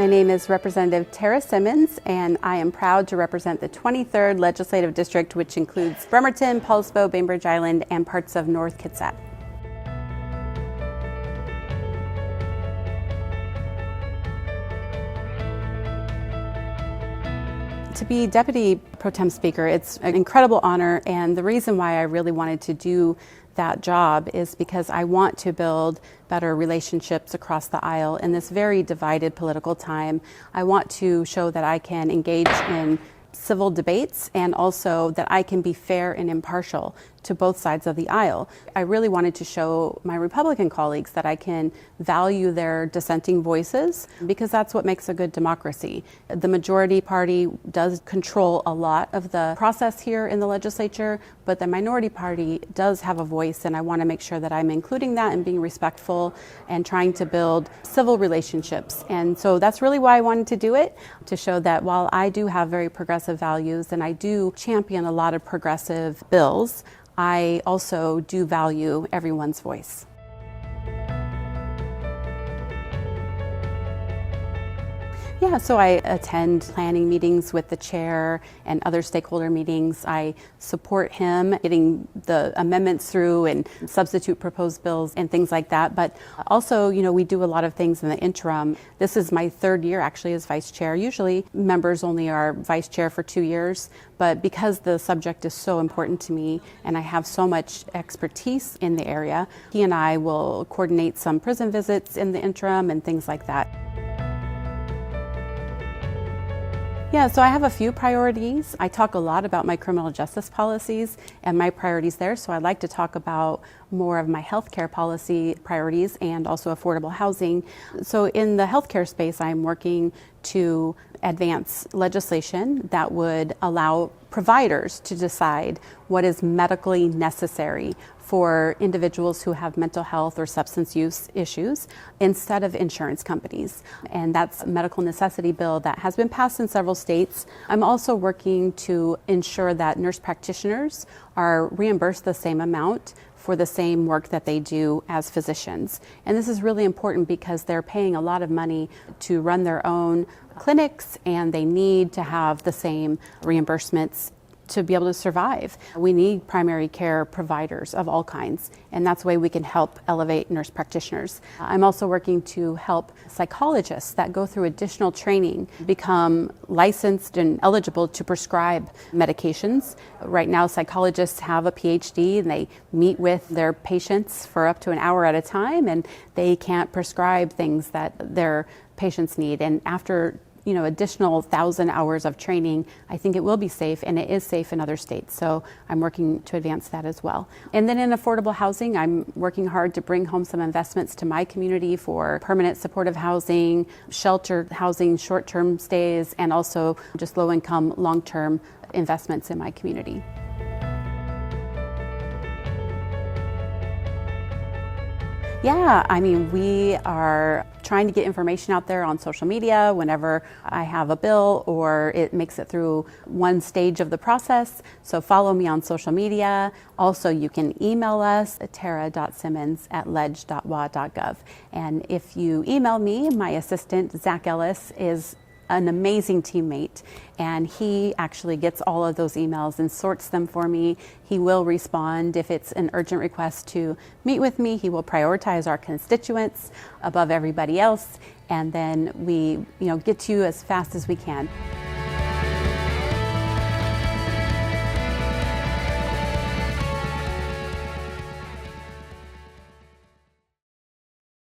My name is Representative Tarra Simmons, and I am proud to represent the 23rd Legislative District, which includes Bremerton, Poulsbo, Bainbridge Island, and parts of North Kitsap. To be Deputy Pro-Tem Speaker, it's an incredible honor, and the reason why I really wanted to do that job is because I want to build better relationships across the aisle in this very divided political time. I want to show that I can engage in civil debates and also that I can be fair and impartial to both sides of the aisle. I really wanted to show my Republican colleagues that I can value their dissenting voices, because that's what makes a good democracy. The majority party does control a lot of the process here in the legislature, but the minority party does have a voice, and I want to make sure that I'm including that and being respectful and trying to build civil relationships. And so that's really why I wanted to do it, to show that while I do have very progressive values and I do champion a lot of progressive bills, I also do value everyone's voice. Yeah, so I attend planning meetings with the chair and other stakeholder meetings. I support him getting the amendments through and substitute proposed bills and things like that. But also, we do a lot of things in the interim. This is my third year actually as vice chair. Usually members only are vice chair for 2 years, but because the subject is so important to me and I have so much expertise in the area, he and I will coordinate some prison visits in the interim and things like that. Yeah, so I have a few priorities. I talk a lot about my criminal justice policies and my priorities there, so I'd like to talk about more of my healthcare policy priorities and also affordable housing. So in the healthcare space, I'm working to advance legislation that would allow providers to decide what is medically necessary for individuals who have mental health or substance use issues instead of insurance companies. And that's a medical necessity bill that has been passed in several states. I'm also working to ensure that nurse practitioners are reimbursed the same amount for the same work that they do as physicians. And this is really important because they're paying a lot of money to run their own clinics, and they need to have the same reimbursements to be able to survive. We need primary care providers of all kinds, and that's the way we can help elevate nurse practitioners. I'm also working to help psychologists that go through additional training become licensed and eligible to prescribe medications. Right now, psychologists have a PhD and they meet with their patients for up to an hour at a time, and they can't prescribe things that their patients need. And after additional 1,000 hours of training, I think it will be safe, and it is safe in other states. So I'm working to advance that as well. And then in affordable housing, I'm working hard to bring home some investments to my community for permanent supportive housing, shelter housing, short-term stays, and also just low-income, long-term investments in my community. Yeah, we are trying to get information out there on social media whenever I have a bill or it makes it through one stage of the process. So follow me on social media. Also, you can email us at tara.simmons@leg.wa.gov. And if you email me, my assistant, Zach Ellis, is an amazing teammate, and he actually gets all of those emails and sorts them for me. He will respond if it's an urgent request to meet with me. He will prioritize our constituents above everybody else, and then we get to you as fast as we can.